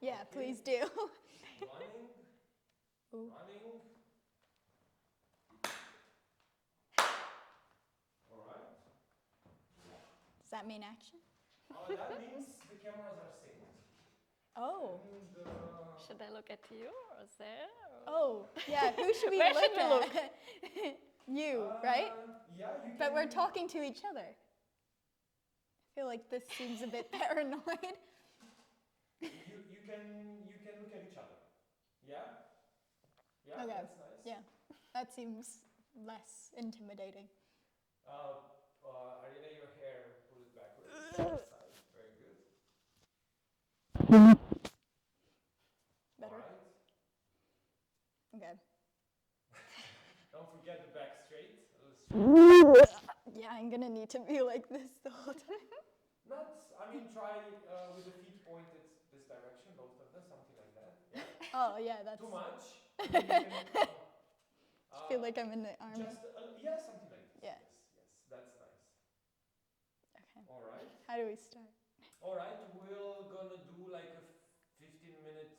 Yeah, Okay. please do. Running. Ooh. Running. All right. Does that mean action? That means the cameras are synced. Oh. And, Should I look at you or there? Or? Oh, yeah, who should we Where look should we at? look? You, right? Yeah, you can. But we're talking to each other. I feel like this seems a bit paranoid. You can look at each other. Yeah? Yeah, Okay. that's nice. Yeah, that seems less intimidating. Ariella, your hair, pull it backwards. Side. Very good. Better? All right. Okay. Don't forget the back straight. Yeah, I'm gonna need to be like this the whole time. Try with the feet pointed this direction, both of them, something like that. Yeah. Oh, yeah, that's... Too much. I mean, you can, I feel like I'm in the army. Yeah, something like this. Yeah. Yes, that's nice. Okay. All right. How do we start? All right, we're gonna do like a 15-minute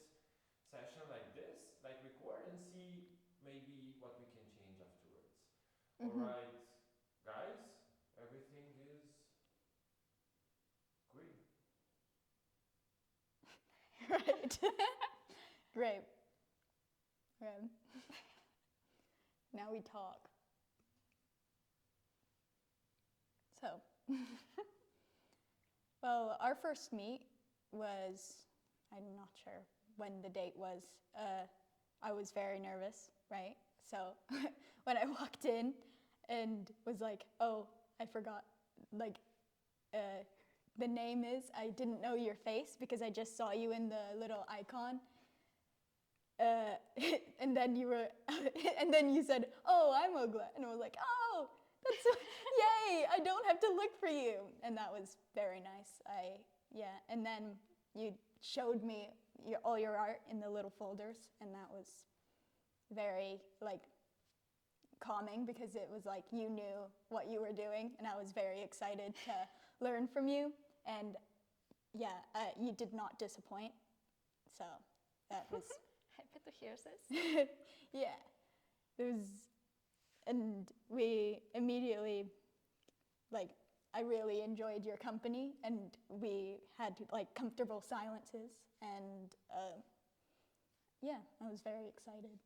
session like this, like record and see maybe what we can change afterwards. All right, guys, everything is green. Right. Great. Okay. Now we talk. So, well, our first meet was, I'm not sure when the date was. I was very nervous, right? So when I walked in and was like, oh, I forgot, like, the name is, I didn't know your face because I just saw you in the little icon. And then you were, and then you said, oh, I'm Olga. And I was like, oh, that's, yay, I don't have to look for you. And that was very nice. And then you showed me all your art in the little folders, and that was very, like, calming because it was like you knew what you were doing, and I was very excited to learn from you. And yeah, you did not disappoint. So that was... Happy to hear this. Yeah, and we immediately, like, I really enjoyed your company, and we had like comfortable silences, and yeah, I was very excited.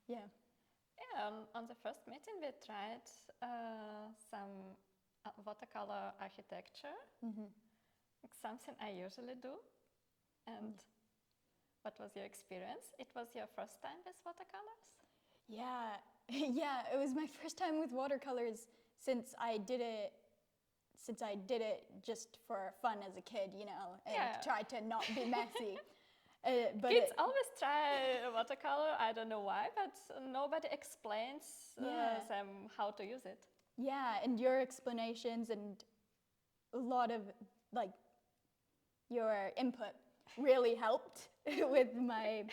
Yeah. Yeah, on the first meeting we tried some watercolor architecture, like something I usually do. And what was your experience? It was your first time with watercolors? Yeah, yeah, it was my first time with watercolors since I did it just for fun as a kid, you know, and tried to not be messy. But kids always try watercolor, I don't know why, but nobody explains them how to use it. Yeah, and your explanations and a lot of, like, your input really helped with my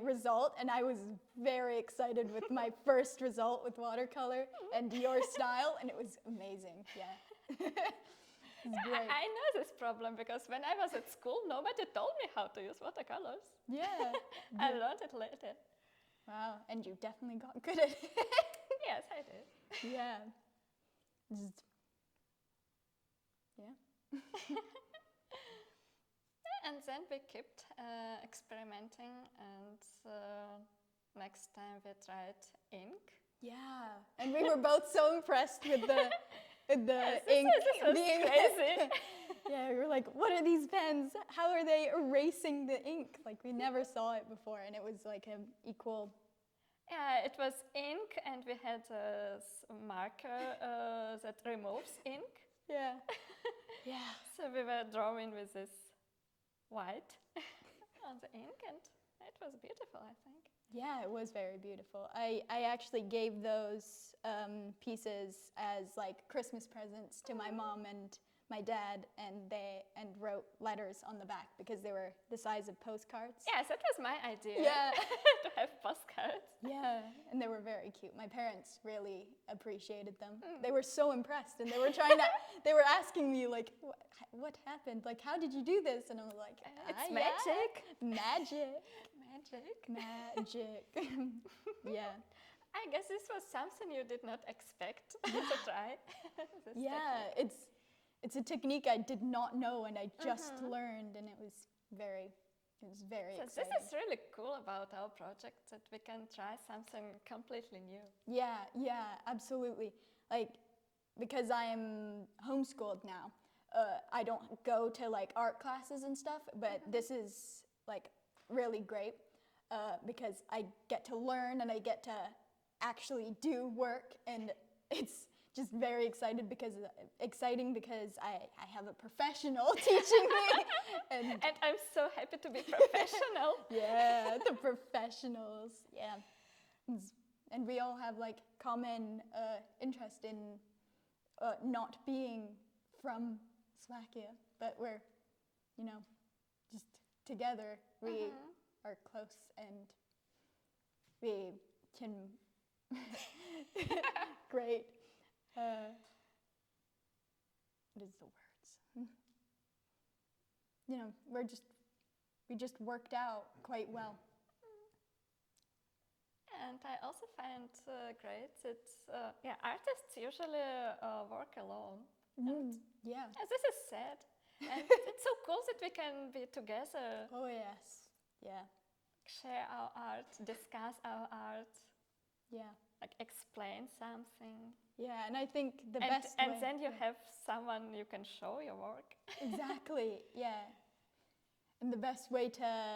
result, and I was very excited with my first result with watercolor and your style, and it was amazing. Yeah. Great. I know this problem because when I was at school, nobody told me how to use watercolors. Yeah. I learned it later. Wow, and you definitely got good at it. Yes, I did. Yeah. Yeah. And then we kept experimenting, and next time we tried ink. Yeah, and we were both so impressed with the Yes, ink this was being crazy. Yeah, we were like, what are these pens? How are they erasing the ink? Like, we never saw it before, and it was like an equal... Yeah, it was ink, and we had a marker that removes ink. Yeah. Yeah. So we were drawing with this white on the ink, and it was beautiful, I think. Yeah, it was very beautiful. I actually gave those pieces as like Christmas presents to my mom and my dad, and and wrote letters on the back because they were the size of postcards. Yes, that was my idea. Yeah. To have postcards. Yeah, and they were very cute. My parents really appreciated them. They were so impressed, and they were asking me, like, what happened? Like, how did you do this? And I was like, It's yeah, magic. Magic. Magic. Magic. Yeah. I guess this was something you did not expect to try. This Yeah, technique. it's a technique I did not know, and I just learned, and it was very So exciting. this is really cool about our project, that we can try something completely new. Yeah, absolutely. Like, because I am homeschooled now, I don't go to like art classes and stuff, but this is like really great because I get to learn and I get to actually do work, and it's just very exciting because I have a professional teaching me. And I'm so happy to be professional. yeah, the professionals. Yeah. And we all have like common interest in not being from Slovakia, but we're, just together. We are close, and we can great. What is the words? We just worked out quite well. And I also find great that artists usually work alone. And Yeah. this is sad. And it's so cool that we can be together, Oh yes. Yeah. share our art, discuss our art, Yeah. like explain something. Yeah. And I think the And, best and way, then you have someone you can show your work. exactly. Yeah. And the best way to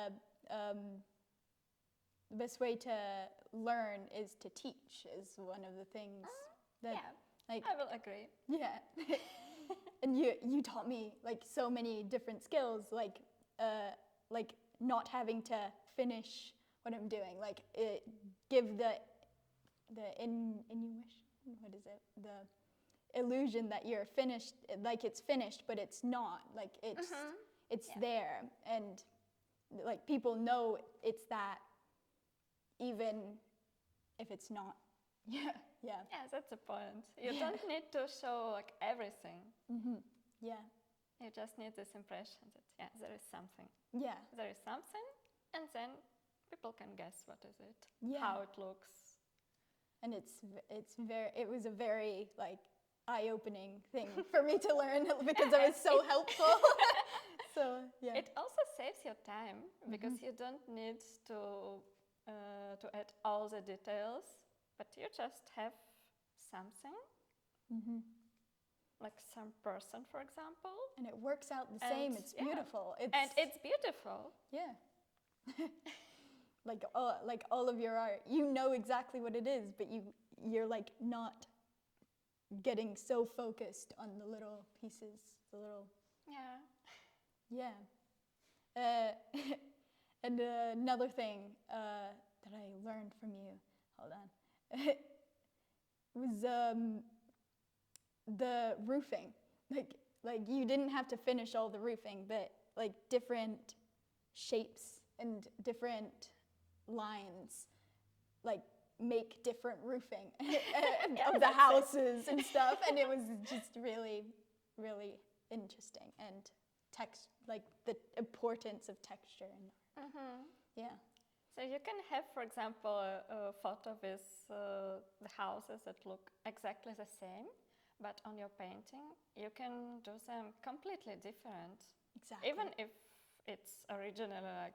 learn is to teach. Is one of the things that Yeah, like I will agree. yeah. And you taught me like so many different skills, like not having to finish what I'm doing, like give the intuition, what is it, the illusion that you're finished, like it's finished, but it's not, like it's Yeah. there, and like people know it's that, even if it's not. Yeah. Yeah, that's the point. You Yeah. don't need to show like everything. Yeah. You just need this impression that there is something. Yeah. There is something, and then people can guess what is it, Yeah. how it looks. And it was a very like eye-opening thing for me to learn because it was so helpful. So yeah. It also saves your time because you don't need to add all the details, but you just have something, like some person, for example. And it works out the And, same. It's yeah. beautiful. And it's beautiful. yeah. like all of your art, you know exactly what it is, but you're like not getting so focused on the little pieces, the little Yeah. And another thing that I learned from you, hold on, was the roofing. Like you didn't have to finish all the roofing, but like different shapes and different lines, like make different roofing of the houses and stuff, and it was just really, really interesting, and like the importance of texture and yeah. So you can have, for example, a photo with the houses that look exactly the same, but on your painting you can do them completely different. Exactly. Even if it's originally like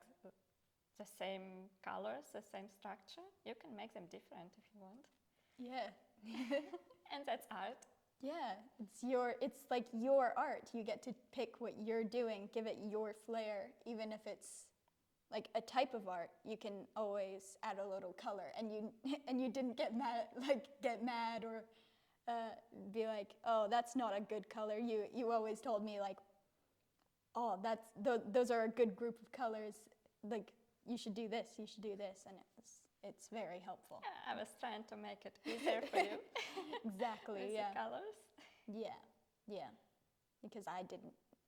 the same colors, the same structure, you can make them different if you want. Yeah. And that's art. Yeah, it's like your art. You get to pick what you're doing, give it your flair, even if it's like a type of art. You can always add a little color, and you didn't get mad or be like, oh, that's not a good color. You always told me like, oh, those are a good group of colors. Like you should do this, and it's very helpful. Yeah, I was trying to make it easier for you. Exactly. With Yeah. the colors. Yeah. Because I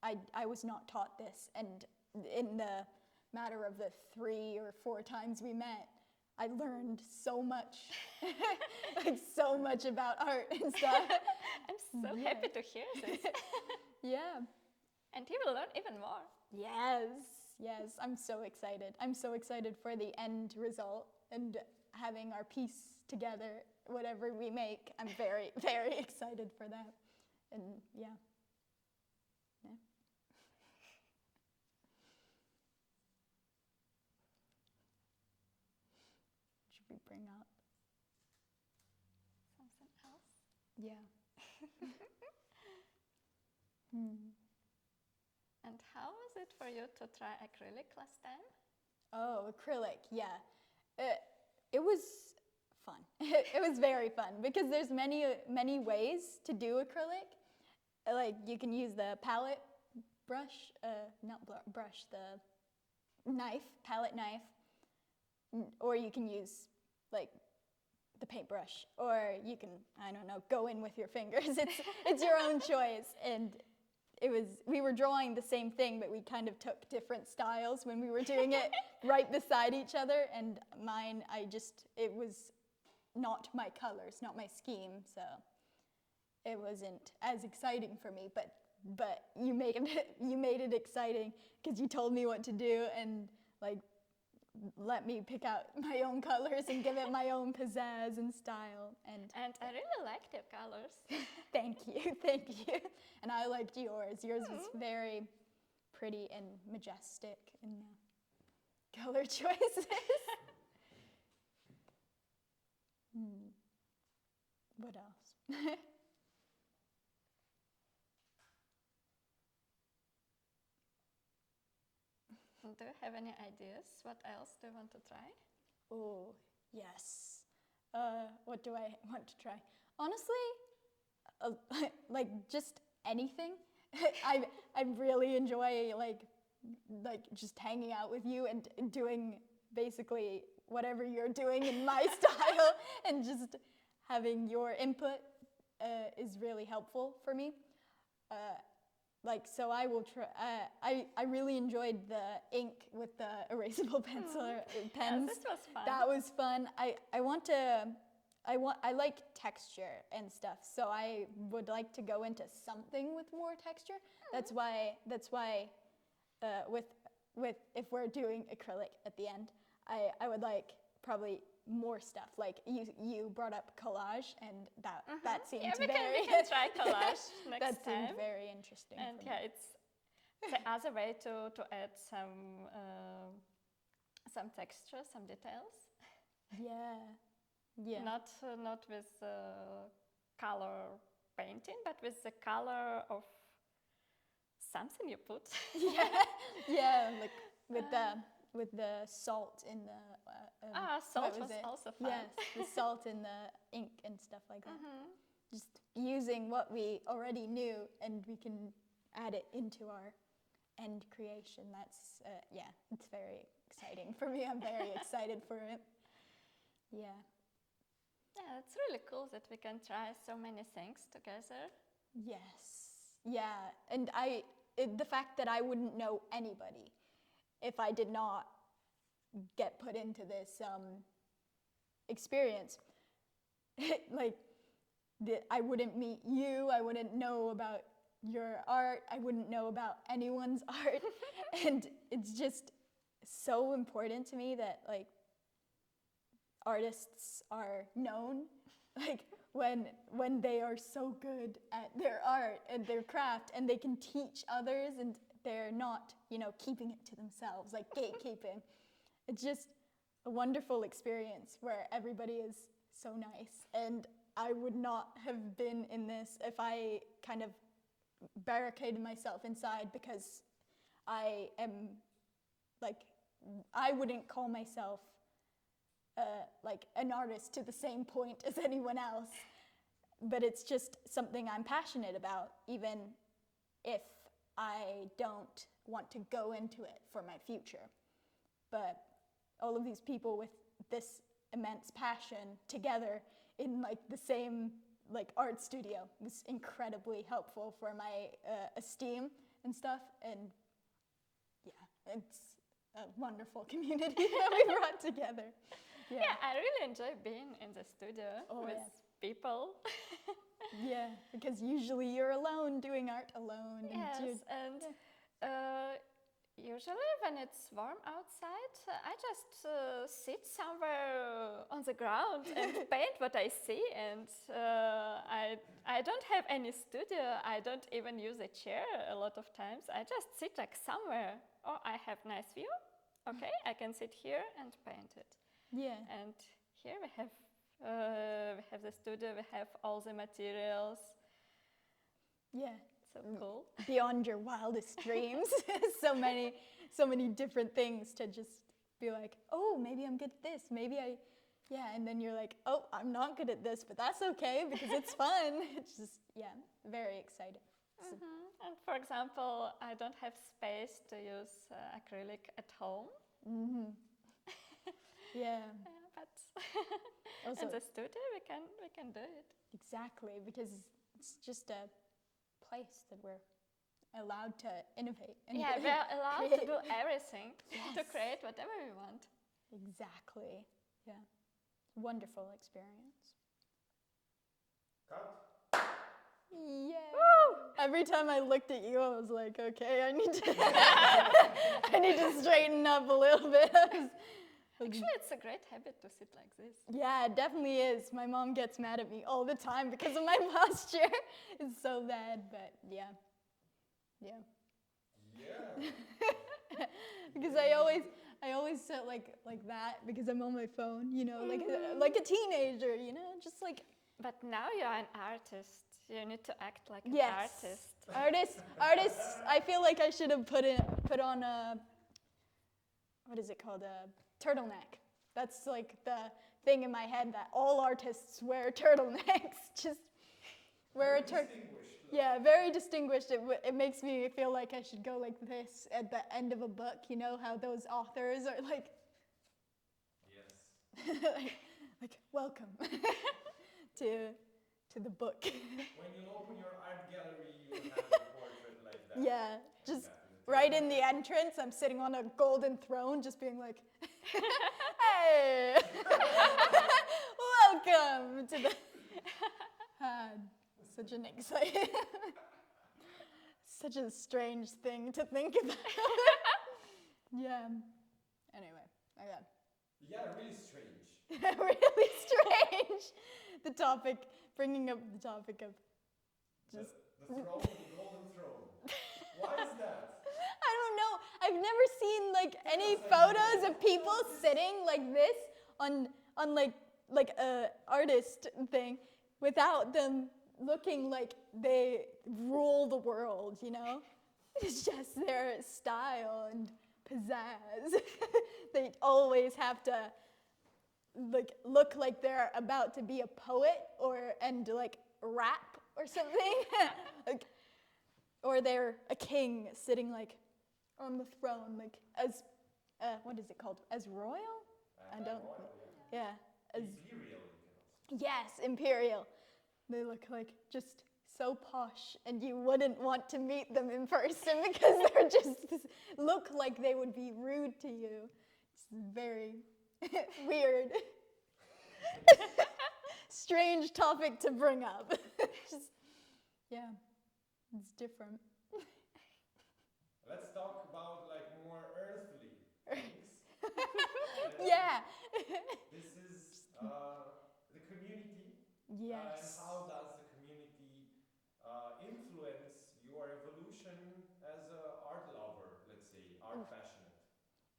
I was not taught this, and in the matter of the 3 or 4 times we met, I learned so much, like so much about art and stuff. I'm so happy to hear this. Yeah. And you will learn even more. Yes, I'm so excited. I'm so excited for the end result and having our piece together, whatever we make. I'm very, very excited for that. And yeah. Should we bring up? Something else? Yeah. And how was it for you to try acrylic last time? Oh, acrylic, yeah. It was fun. It was very fun because there's many ways to do acrylic. Like you can use the palette brush, brush, the knife, palette knife, or you can use like the paintbrush, or you can, I don't know, go in with your fingers. It's your own choice. And we were drawing the same thing, but we kind of took different styles when we were doing it right beside each other. And mine, it was not my colors, not my scheme, so it wasn't as exciting for me. But you made it exciting because you told me what to do and like let me pick out my own colors and give it my own pizzazz and style. And I really liked your colors. Thank you. And I liked yours. Yours was very pretty and majestic in the color choices. What else? Do you have any ideas? What else do you want to try? Oh, yes. What do I want to try? Honestly, like just anything. I really enjoy like just hanging out with you and doing basically whatever you're doing in my style, and just having your input is really helpful for me. So I will try. I really enjoyed the ink with the erasable pencil pens. Yeah, this was fun. That was fun. I like texture and stuff, so I would like to go into something with more texture. That's why with if we're doing acrylic at the end, I would like probably more stuff. Like you brought up collage, and that seemed we very. can try collage next that time. seemed very interesting. And for yeah, me. it's the other way to add some texture, some details. Yeah. Not with color painting, but with the color of something you put. Yeah, like with the salt in the. Salt was also fun. Yes, the salt in the ink and stuff like that. Just using what we already knew, and we can add it into our end creation. That's it's very exciting for me. I'm very excited for it. Yeah. Yeah, it's really cool that we can try so many things together. Yes. Yeah, and the fact that I wouldn't know anybody if I did not get put into this experience. I wouldn't meet you, I wouldn't know about your art, I wouldn't know about anyone's art. And it's just so important to me that like artists are known, like when they are so good at their art and their craft, and they can teach others, and they're not, keeping it to themselves, like gatekeeping. It's just a wonderful experience where everybody is so nice. And I would not have been in this if I kind of barricaded myself inside, because I wouldn't call myself like an artist to the same point as anyone else. But it's just something I'm passionate about, even if I don't want to go into it for my future. But all of these people with this immense passion together in like the same like art studio was incredibly helpful for my esteem and stuff. And yeah, it's a wonderful community that we brought together. Yeah, I really enjoy being in the studio with people. Yeah, because usually you're alone doing art alone. Yes, and usually when it's warm outside, I just sit somewhere on the ground and paint what I see. And I don't have any studio. I don't even use a chair a lot of times. I just sit like somewhere. Oh, I have nice view. Okay, I can sit here and paint it. Yeah. And here we have the studio. We have all the materials. Yeah. So cool. Beyond your wildest dreams. so many different things to just be like, oh, maybe I'm good at this. Maybe and then you're like, oh, I'm not good at this, but that's okay because it's fun. It's just, very exciting. Mm-hmm. And for example, I don't have space to use acrylic at home. Mm-hmm. Yeah. But also, in the studio, we can do it. Exactly, because it's just a place that we're allowed to innovate. And we're allowed to do everything, to create whatever we want. Exactly. Yeah. Wonderful experience. Cut. Yeah. Every time I looked at you, I was like, okay, I need to straighten up a little bit. Actually, it's a great habit to sit like this. Yeah, it definitely is. My mom gets mad at me all the time because of my posture. It's so bad, but yeah. Because I always sit like that because I'm on my phone, like a teenager, just like. But now you're an artist. You need to act like an artist. Artists. I feel like I should have put on a, what is it called, a turtleneck. That's like the thing in my head that all artists wear turtlenecks. Just wear a Yeah, very distinguished. It makes me feel like I should go like this at the end of a book. You know how those authors are like. Yes. like welcome to the book. When you open your art gallery, you will have a portrait like that. Yeah, just right in the entrance, I'm sitting on a golden throne, just being like, hey, welcome to the. Such an exciting, such a strange thing to think about. Yeah. Anyway, okay. Yeah, really strange. Really strange. Bringing up the topic of just the throne, the golden throne. Why is that? I don't know. I've never seen like any photos of people sitting like this on like a artist thing without them looking like they rule the world, It's just their style and pizzazz. They always have to look like they're about to be a poet and rap or something. Or they're a king sitting on the throne as what is it called? As royal? I don't. Royal, yeah. As imperial. Yes, imperial. They look like just so posh, and you wouldn't want to meet them in person because they're just look like they would be rude to you. It's very weird. Strange topic to bring up. It's different. Let's talk about more earthly things. Yeah. This is the community. Yes. And how does the community influence your evolution as an art lover, let's say, art passionate?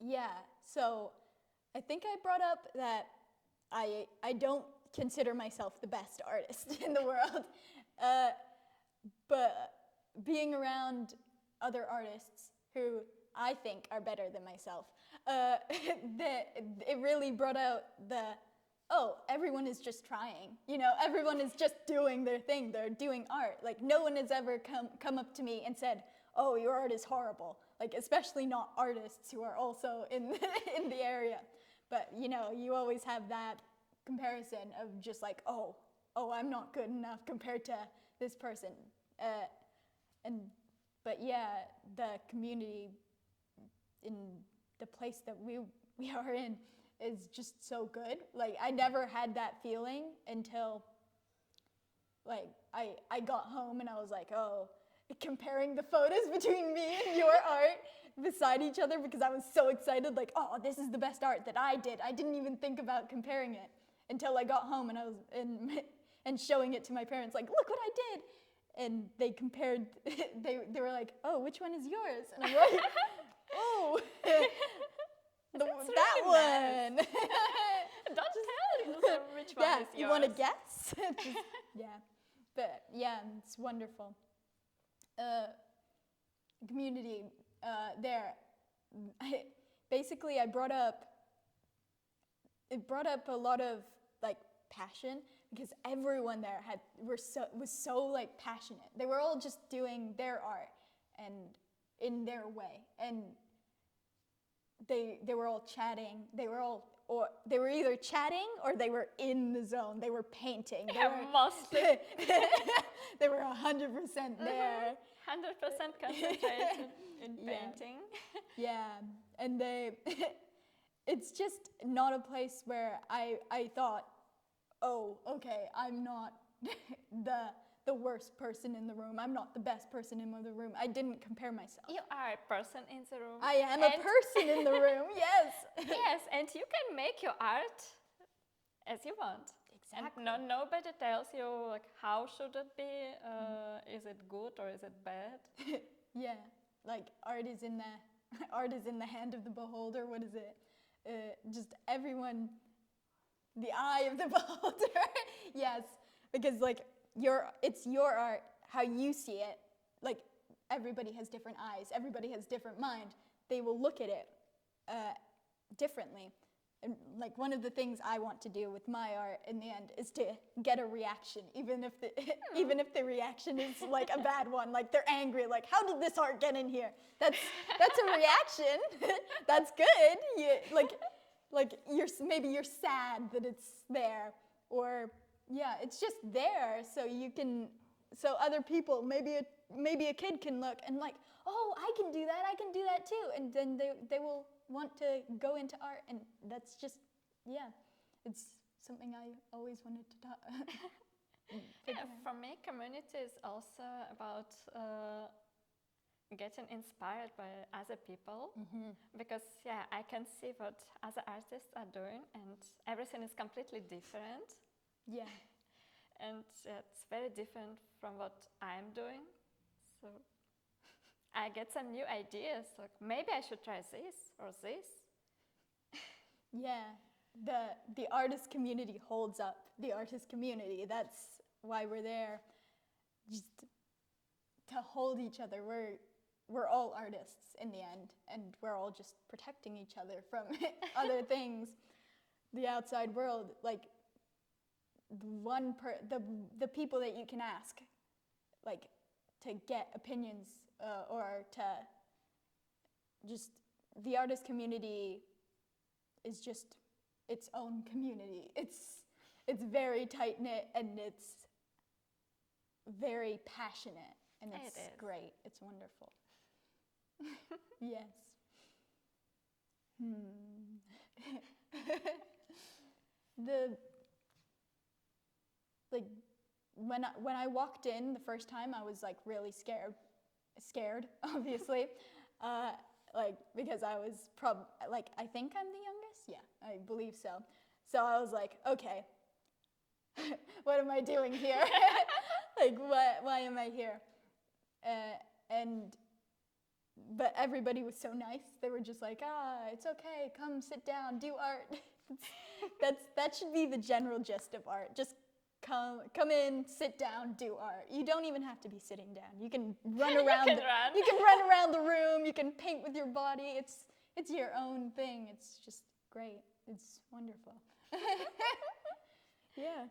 Yeah, so I think I brought up that I don't consider myself the best artist in the world, but being around other artists who I think are better than myself, it really brought out everyone is just trying, everyone is just doing their thing, they're doing art. No one has ever come up to me and said, oh, your art is horrible, especially not artists who are also in the area. But, you always have that comparison of just oh, I'm not good enough compared to this person. And but yeah, the community in the place that we are in is just so good. Like, I never had that feeling until, like, I got home and I was like, oh, comparing the photos between me and your art beside each other, because I was so excited, like, oh, this is the best art that I did. I didn't even think about comparing it until I got home and I was and showing it to my parents, like, look what I did. And they compared, they were like, oh, which one is yours? And I'm like, oh, that really one. nice. Don't tell them which one is yours. You want to guess? Yeah, but yeah, it's wonderful. Community there. Basically, it brought up a lot of like passion, because everyone there was so like passionate. They were all just doing their art and in their way, and they were all chatting. They were either chatting or they were in the zone. They were painting. Mostly. They were 100% there. 100% concentration in painting. Yeah, and it's just not a place where I thought, oh, okay, I'm not the worst person in the room. I'm not the best person in the room. I didn't compare myself. You are a person in the room. I am a person in the room, yes. Yes, and you can make your art as you want. Exactly. And nobody tells you like how should it be. Is it good or is it bad? Yeah, like art is in the hand of the beholder. What is it? Just everyone, the eye of the beholder. Yes, because like it's your art, how you see it. Like, everybody has different eyes, everybody has different mind. They will look at it differently. And like, one of the things I want to do with my art in the end is to get a reaction, even if the reaction is like a bad one, like they're angry, like, how did this art get in here? That's a reaction. That's good. Maybe you're sad that it's there, or yeah, it's just there, so other people, maybe a kid can look and like, oh, I can do that too, and then they will want to go into art, and that's just, yeah, it's something I always wanted to talk. For me, community is also about getting inspired by other people, because I can see what other artists are doing, and everything is completely different. Yeah. And it's very different from what I'm doing. So I get some new ideas, like maybe I should try this or this. Yeah, the artist community holds up the artist community. That's why we're there, just to hold each other. We're all artists in the end, and we're all just protecting each other from other things. The outside world, like the people that you can ask, like, to get opinions, or to just, the artist community is just its own community. It's very tight-knit, and it's very passionate, and it's great. It's wonderful. Yes. When I walked in the first time, I was like really scared, obviously, because I was I think I'm the youngest. Yeah, I believe so. So I was like, okay, what am I doing here? Like, why am I here? But everybody was so nice. They were just like, it's okay, come sit down, do art. That should be the general gist of art. Just come in, sit down, do art. You don't even have to be sitting down. You can run around. You can run around the room. You can paint with your body. It's your own thing. It's just great. It's wonderful. Yeah.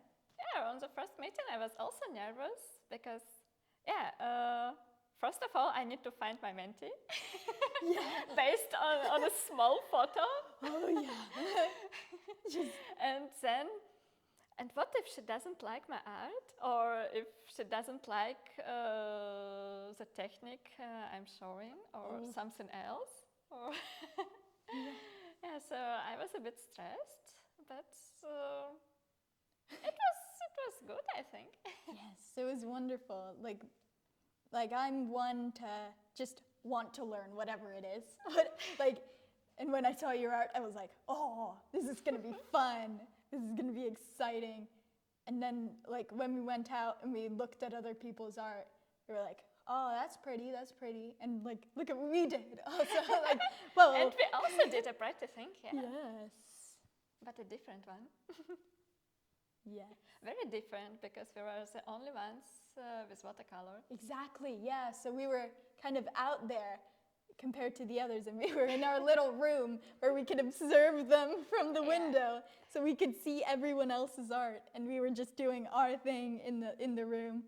Yeah, on the first meeting I was also nervous because, first of all, I need to find my mentee. Based on a small photo. Oh, yeah. And then And what if she doesn't like my art, or if she doesn't like the technique I'm showing, or something else? Or yeah, so I was a bit stressed, but it was good, I think. Yes, it was wonderful. Like I'm one to just want to learn whatever it is. But and when I saw your art, I was like, oh, this is gonna be fun. This is gonna be exciting. And then like when we went out and we looked at other people's art, we were like, oh, that's pretty. And like, look at what we did. Also, like, well. And we also did a pretty thing, yeah. Yes. But a different one. Yeah. Very different, because we were the only ones with watercolor. Exactly, yeah. So we were kind of out there compared to the others, and we were in our little room where we could observe them from the window, so we could see everyone else's art, and we were just doing our thing in the room.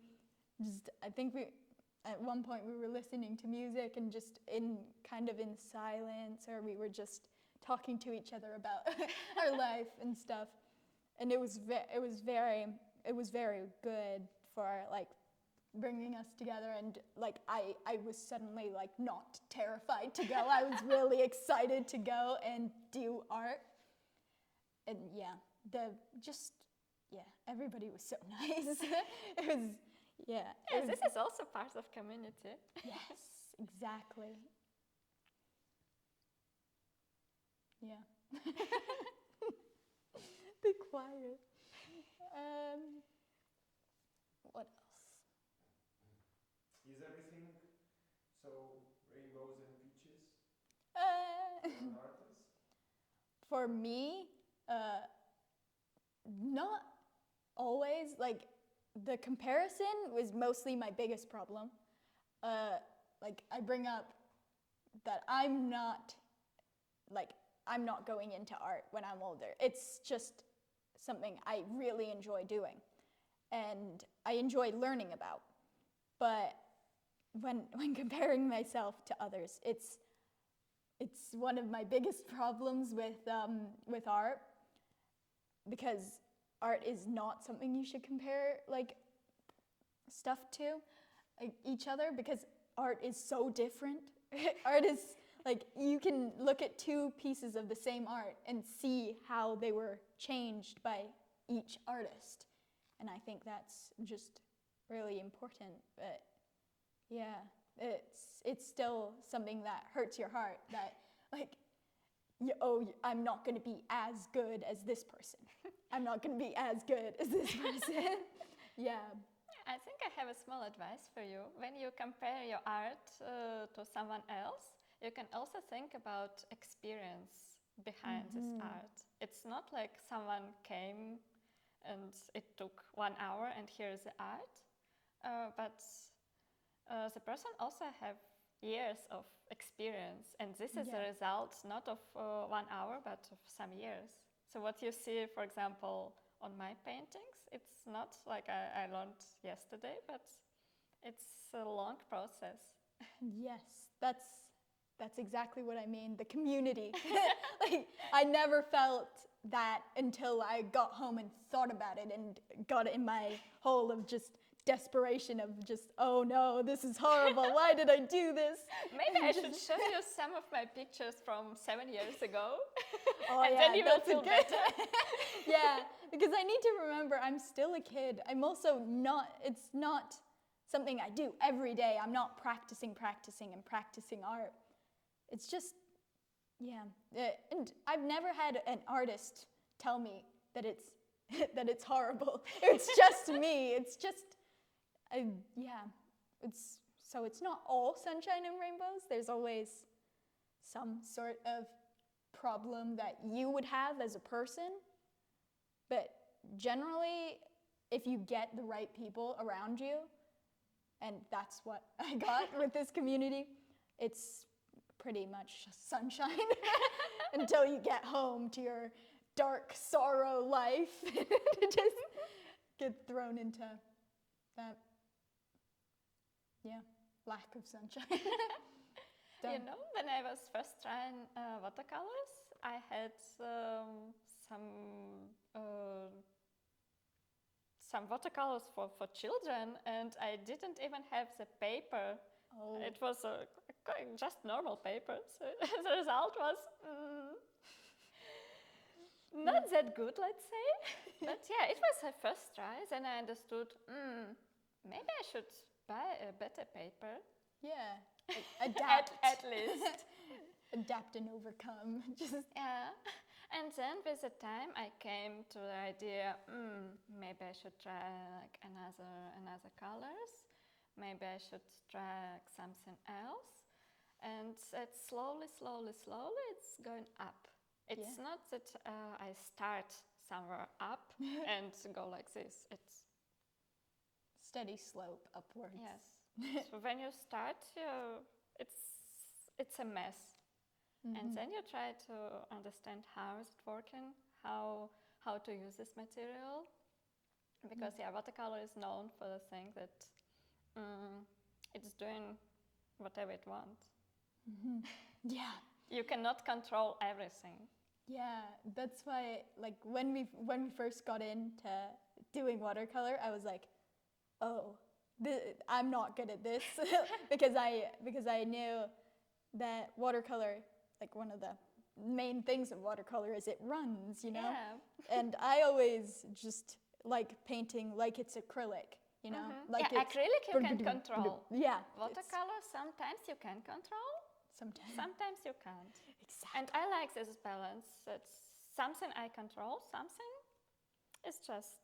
I think at one point we were listening to music and just in silence, or we were just talking to each other about our life and stuff. And it was very good for like bringing us together, and like I was suddenly like not terrified to go. I was really excited to go and do art. And everybody was so nice. It was This is also part of community. Yes, exactly. Yeah. Be quiet. What else? Is everything so rainbows and peaches Uh, for an artist? For me, not always. Like, the comparison was mostly my biggest problem. Like, I bring up that I'm not going into art when I'm older. It's just something I really enjoy doing, and I enjoy learning about. But when comparing myself to others, it's one of my biggest problems with art, because art is not something you should compare like stuff to each other, because art is so different. Art is like, you can look at two pieces of the same art and see how they were changed by each artist, and I think that's just really important. But yeah, it's still something that hurts your heart, that like, I'm not going to be as good as this person. I'm not going to be as good as this person. Yeah. I think I have a small advice for you. When you compare your art to someone else, you can also think about experience behind this art. It's not like someone came and it took 1 hour and here's the art, but the person also have years of experience, and this is a result not of 1 hour but of some years. So what you see, for example, on my paintings, it's not like I learned yesterday, but it's a long process. Yes, that's exactly what I mean. The community. Like, I never felt that until I got home and thought about it and got in my hole of just desperation of just, oh no, this is horrible. Why did I do this? Maybe I should show you some of my pictures from 7 years ago. Oh, and then you will feel better. Yeah, because I need to remember I'm still a kid. I'm also it's not something I do every day. I'm not practicing art. It's just, and I've never had an artist tell me that it's horrible. It's just me. It's just, it's not all sunshine and rainbows. There's always some sort of problem that you would have as a person. But generally, if you get the right people around you, and that's what I got with this community, it's pretty much sunshine until you get home to your dark sorrow life. Just get thrown into that, lack of sunshine. You know, when I was first trying watercolors, I had some some watercolors for children, and I didn't even have the paper. Oh. It was just normal paper. So the result was not that good, let's say. But yeah, it was a first try. Then I understood, maybe I should buy a better paper. Yeah. Adapt. At least. Adapt and overcome. Just Yeah. And then with the time I came to the idea, maybe I should try like another colors. Maybe I should try like something else. And it's slowly it's going up. It's not that I start somewhere up and go like this. It's steady slope upwards. yes. So when you start, it's a mess. And then you try to understand how is it working, how to use this material, because watercolor is known for the thing that it's doing whatever it wants. Yeah. You cannot control everything. Yeah, that's why like when we first got into doing watercolor, I was like, oh, I'm not good at this because I knew that watercolor, like one of the main things of watercolor is it runs, you know? Yeah. And I always just like painting like it's acrylic, you know? Like yeah, it's acrylic you can control. Yeah. Watercolor sometimes you can control, sometimes you can't. Exactly. And I like this balance. It's something I control, something it's just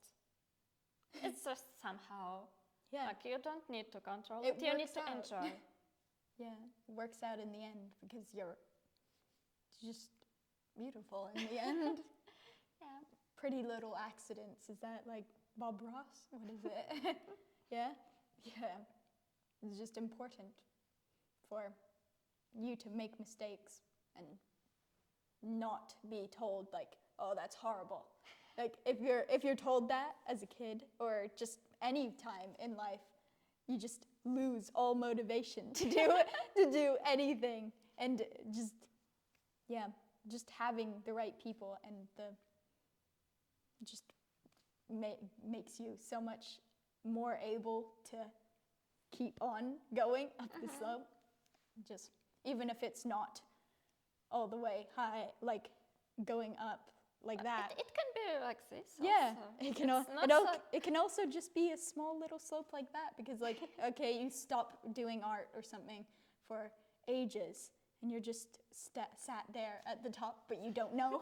somehow. Yeah. Like you don't need to control it, you need to enjoy. Yeah, it works out in the end because you're just beautiful in the end. Yeah. Pretty little accidents. Is that like Bob Ross? What is it? Yeah? Yeah. It's just important for you to make mistakes and not be told like, oh, that's horrible. Like if you're told that as a kid or just any time in life, you just lose all motivation to do anything. And just having the right people and just makes you so much more able to keep on going up the slope. Just even if it's not all the way high, like going up like that. It can be like this. Yeah, Also. it can also just be a small little slope like that because like, okay, you stop doing art or something for ages and you're just sat there at the top, but you don't know.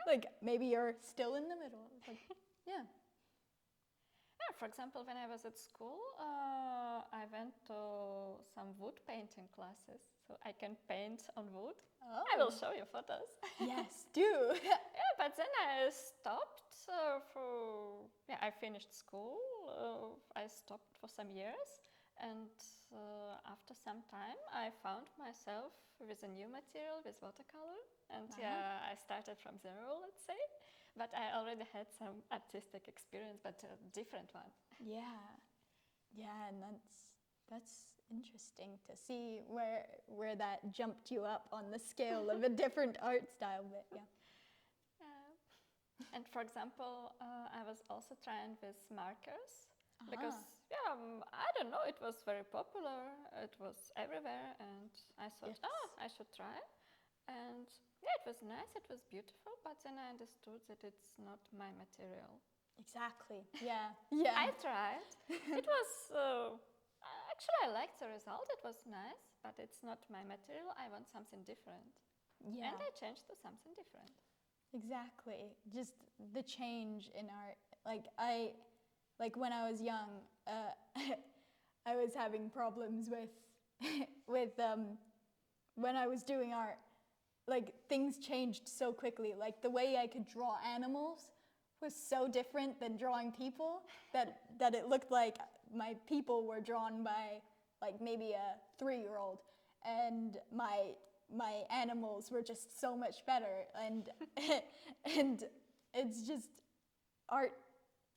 Like maybe you're still in the middle. Like, yeah. Yeah, for example, when I was at school, I went to some wood painting classes, so I can paint on wood. Oh. I will show you photos. Yes, do. Yeah, but then I stopped I finished school. I stopped for some years, and after some time, I found myself with a new material, with watercolor, and I started from zero, let's say. But I already had some artistic experience, but a different one. Yeah, and that's interesting to see where that jumped you up on the scale of a different art style. But yeah. And for example, I was also trying with markers because I don't know, it was very popular. It was everywhere, and I thought, I should try. And yeah, it was nice, it was beautiful, but then I understood that it's not my material. Exactly. Yeah. I tried. It was actually I liked the result. It was nice, but it's not my material. I want something different. Yeah. And I changed to something different. Exactly. Just the change in art. Like when I was young, I was having problems with when I was doing art. Like things changed so quickly. Like the way I could draw animals was so different than drawing people that it looked like my people were drawn by like maybe a 3-year-old, and my animals were just so much better. And it's just art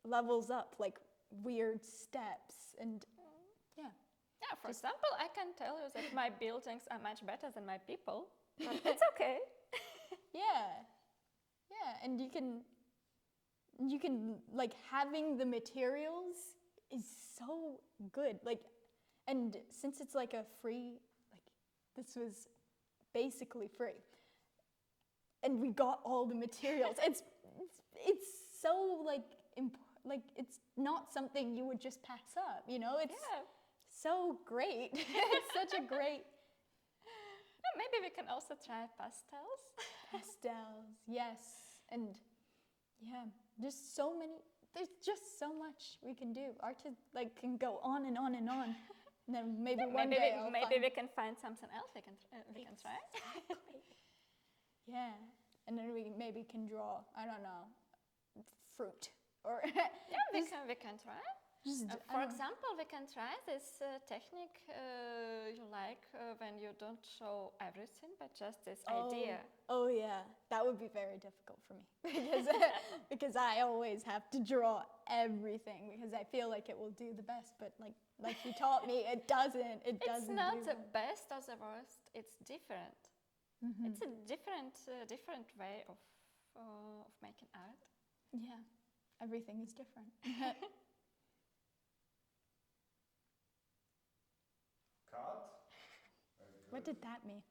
levels up like weird steps and yeah. Yeah, for example, I can tell you that my buildings are much better than my people. But it's okay. Yeah, and you can, like, having the materials is so good. Like, and since it's like a free, like, this was basically free, and we got all the materials. It's so like like it's not something you would just pass up, you know? It's so great. It's such a great. Maybe we can also try pastels. Pastels, yes, and yeah, just so many. There's just so much we can do. Art like can go on and on and on. And then maybe one day we can find something else we can try. Exactly. Yeah, and then we maybe can draw. I don't know, fruit or. Yeah, we can try. For example, we can try this technique you like when you don't show everything, but just this idea. Oh yeah, that would be very difficult for me because I always have to draw everything because I feel like it will do the best, but like you taught me, it doesn't. It's not the best or the worst. It's different. Mm-hmm. It's a different way of making art. Yeah, everything is different. Cut. What did that mean?